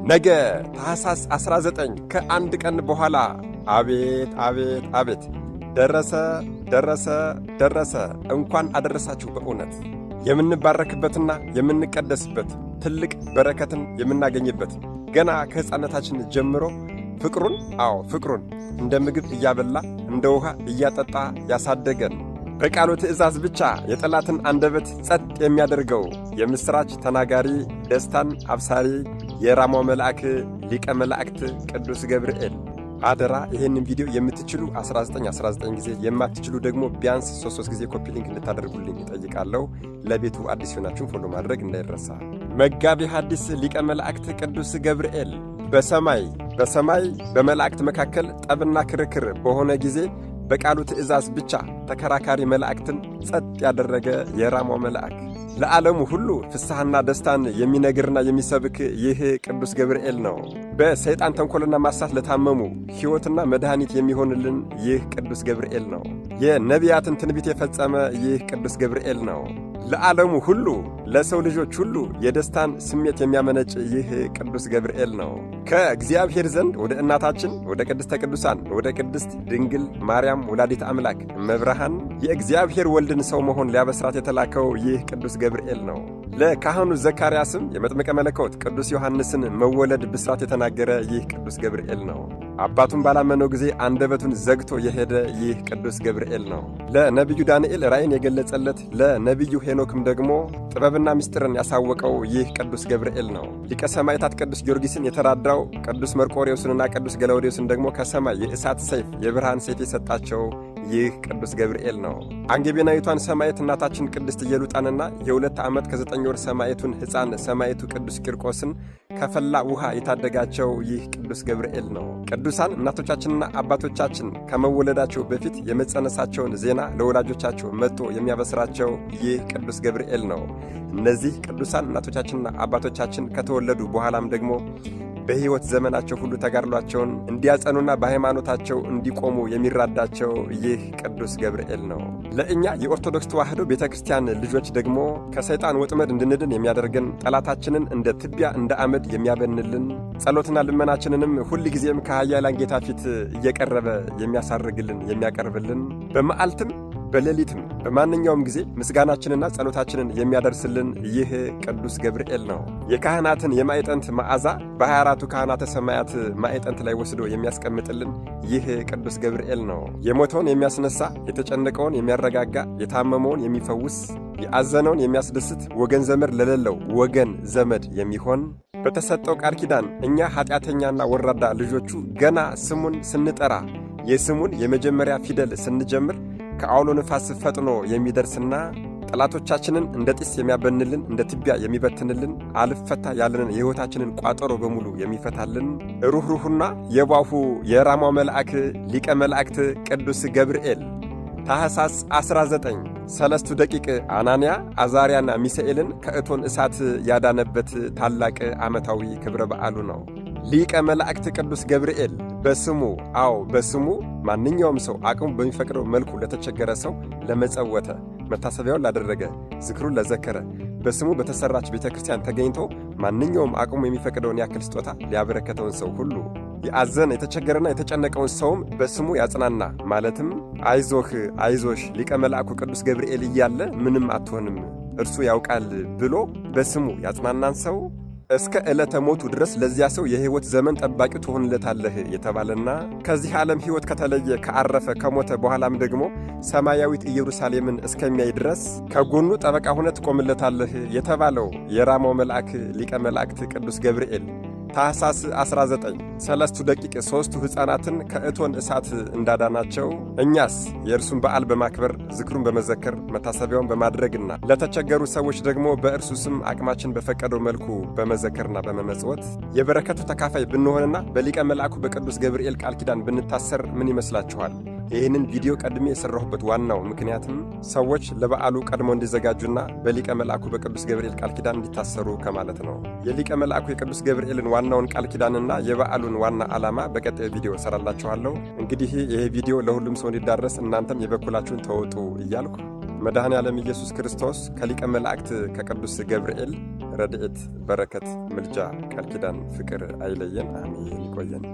ነገ ታኅሳስ 19 ከአንድ ቀን በኋላ አቤት አቤት አቤት ደረሰ። እንኳን አደረሳችሁ። በእውነት የምንባረክበትና የምንቀደስበት ትልቅ በረከትን የምናገኝበት ገና ከሕፃነታችን ጀምሮ ፍቅሩን እንደ ምግብ እያበላ እንደ ውሃ እያጠጣ ያሳደገን በቃሉ ትእዛዝ ብቻ የጠላትን አንደበት ጸጥ የሚያደርገው የምሥራች ተናጋሪ ደስታን አብሳሪ የራማው መልአክ ሊቀ መላእክት ቅዱስ ገብርኤል። አደራ ይህንን ቪዲዮ የምትችሉ 19 ጊዜ የማትችሉ ደግሞ ቢያንስ 3 ጊዜ ኮፒ ሊንክ እንድታደርጉልኝ እጠይቃለሁ። ለቤቱ አዲስ ሆናችሁን ፎሎ ማድረግ እንዳይረሳ። መጋቢ ሐዲስ ሊቀ መላእክት ቅዱስ ገብርኤል በሰማይ በመላእክት መካከል ጠብና ክርክር በሆነ ጊዜ በቃሉ ትእዛዝ ብቻ ተከራካሪ መላእክትን ጸጥ ያደረገ የራማው መልአክ ለዓለሙ ሁሉ ፍስሐና ደስታን የሚነግርና የሚሰብክ ይህ ቅዱስ ገብርኤል ነው። በሰይጣን ተንኰልና ማሳት ለታመሙ ሕይወትና መድኃኒት የሚሆንልን ይህ ቅዱስ ገብርኤል ነው። የነቢያትን ትንቢት የፈጸመ ይህ ቅዱስ ገብርኤል ነው። ለዓለሙ ሁሉ ለሰው ልጆች ሁሉ የደስታን ስሜት የሚያመነጭ ይህ ቅዱስ ገብርኤል ነው። ከእግዚአብሔር ዘንድ ወደ እናታችን ወደ ቅድስተ ቅዱሳን ወደ ቅድስት ድንግል ማርያም ወላዲት አምላክ እመብርሃን የእግዚአብሔር ወልድን ሰው መሆን ሊያበስራት የተላከው ይህ ቅዱስ ገብርኤል ነው። ለካህኑ ዘካርያስም የመጥምቀ መለኮት ቅዱስ ዮሐንስን መወለድ ብስራት የተናገረ ይህ ቅዱስ ገብርኤል ነው። አባቱን ባላመነው ጊዜ አንደበቱን ዘግቶ የሄደ ይህ ቅዱስ ገብርኤል ነው። ለነቢዩ ዳንኤል ራእይን የገለጸለት ለነቢዩ ሄኖክም ደግሞ ጥበብና ምስጢርን ያሳወቀው ይህ ቅዱስ ገብርኤል ነው። ሊቀ ሰማዕታት ቅዱስ ጊዮርጊስን የተራዳው ቅዱስ መርቆሬዎስንና ቅዱስ ገላውዴዎስን ደግሞ ከሰማይ የእሳት ሰይፍ የብርሃን ሰይፍ የሰጣቸው ይህ ቅዱስ ገብርኤል ነው። አንጌቤናዊቷን ሰማዕት እናታችን ቅድስት ኢየሉጣንና የ2 ዓመት ከ9 ወር ሰማዕቱን ሕፃን ሰማዕቱ ቅዱስ ቂርቆስን ከፈላ ውሃ የታደጋቸው ይህ ቅዱስ ገብርኤል ነው። ቅዱሳን እናቶቻችንና አባቶቻችን ከመወለዳቸው በፊት የመጸነሳቸውን ዜና ለወላጆቻቸው መጥቶ የሚያበስራቸው ይህ ቅዱስ ገብርኤል ነው። እነዚህ ቅዱሳን እናቶቻችንና አባቶቻችን ከተወለዱ በኋላም ደግሞ በሕይወት ዘመናቸው ሁሉ ተጋድሏቸውን እንዲያጸኑና በሃይማኖታቸው እንዲቆሙ የሚራዳቸው ይህ ቅዱስ ገብርኤል ነው። ለእኛ የኦርቶዶክስ ተዋሕዶ ቤተ ክርስቲያን ልጆች ደግሞ ከሰይጣን ወጥመድ እንድንድን የሚያደርገን ጠላታችንን እንደ ትቢያ እንደ አመድ የሚያበንልን ጸሎትና ልመናችንንም ሁል ጊዜም ከኃያላን ጌታ ፊት እየቀረበ የሚያሳርግልን የሚያቀርብልን በመዓልትም በሌሊትም በማንኛውም ጊዜ ምስጋናችንና ጸሎታችንን የሚያደርስልን ይህ ቅዱስ ገብርኤል ነው። የካህናትን የማዕጠንት መዓዛ በ24ቱ ካህናተ ሰማያት ማዕጠንት ላይ ወስዶ የሚያስቀምጥልን ይህ ቅዱስ ገብርኤል ነው። የሞተውን የሚያስነሳ፣ የተጨነቀውን የሚያረጋጋ፣ የታመመውን የሚፈውስ፣ የአዘነውን የሚያስደስት፣ ወገን ዘመድ ለሌለው ወገን ዘመድ የሚሆን በተሰጠው ቃል ኪዳን እኛ ኃጢአተኛና ወራዳ ልጆቹ ገና ስሙን ስንጠራ የስሙን የመጀመሪያ ፊደል ስንጀምር ከአውሎ ነፋስ ፈጥኖ የሚደርስና ጠላቶቻችንን እንደ ጢስ የሚያበንልን እንደ ትቢያ የሚበትንልን አልፈታ ያለንን የሕይወታችንን ቋጠሮ በሙሉ የሚፈታልን ሩኅሩኅና የዋሁ የራማው መልአክ ሊቀ መላእክት ቅዱስ ገብርኤል ታኅሳስ 19 ሰለስቱ ደቂቅ አናንያ አዛርያና ሚሳኤልን ከእቶን እሳት ያዳነበት ታላቅ ዓመታዊ ክብረ በዓሉ ነው። ሊቀ መላእክት ቅዱስ ገብርኤል በስሙ ማንኛውም ሰው አቅሙ በሚፈቅደው መልኩ ለተቸገረ ሰው ለመጸወተ መታሰቢያውን ላደረገ ዝክሩን ለዘከረ በስሙ በተሰራች ቤተ ክርስቲያን ተገኝቶ ማንኛውም አቅሙ የሚፈቅደውን ያክል ስጦታ ሊያበረከተውን ሰው ሁሉ የአዘነ የተቸገረና የተጨነቀውን ሰውም በስሙ ያጽናና ማለትም አይዞሽ ሊቀ መልአኩ ቅዱስ ገብርኤል እያለ ምንም አትሆንም እርሱ ያውቃል ብሎ በስሙ ያጽናናን ሰው እስከ ዕለተ ሞቱ ድረስ ለዚያ ሰው የሕይወት ዘመን ጠባቂ ትሆንለታለህ የተባለና ከዚህ ዓለም ሕይወት ከተለየ ከአረፈ ከሞተ በኋላም ደግሞ ሰማያዊት ኢየሩሳሌምን እስከሚያይ ድረስ ከጎኑ ጠበቃ ሆነ ትቆምለታለህ የተባለው የራማው መልአክ ሊቀ መላእክት ቅዱስ ገብርኤል ታኅሳስ 19 ሰለስቱ ደቂቅ ሦስቱ ሕፃናትን ከእቶን እሳት እንዳዳናቸው እኛስ የእርሱን በዓል በማክበር ዝክሩን በመዘከር መታሰቢያውን በማድረግና ለተቸገሩ ሰዎች ደግሞ በእርሱ ስም አቅማችን በፈቀደው መልኩ በመዘከርና በመመጽወት የበረከቱ ተካፋይ ብንሆንና በሊቀ መልአኩ በቅዱስ ገብርኤል ቃል ኪዳን ብንታሰር ምን ይመስላችኋል? ይህንን ቪዲዮ ቀድሜ የሰራሁበት ዋናው ምክንያትም ሰዎች ለበዓሉ ቀድሞ እንዲዘጋጁና በሊቀ መልአኩ በቅዱስ ገብርኤል ቃል ኪዳን እንዲታሰሩ ከማለት ነው። የሊቀ መልአኩ የቅዱስ ገብርኤልን ዋናውን ቃል ኪዳንና የበዓሉን ዋና ዓላማ በቀጣዩ ቪዲዮ እሰራላችኋለሁ። እንግዲህ ይሄ ቪዲዮ ለሁሉም ሰው እንዲዳረስ እናንተም የበኩላችሁን ተወጡ እያልኩ መድኃኔ ዓለም ኢየሱስ ክርስቶስ ከሊቀ መላእክት ከቅዱስ ገብርኤል ረድኤት፣ በረከት፣ ምልጃ፣ ቃል ኪዳን፣ ፍቅር አይለየን። አሜን። ይቆየን።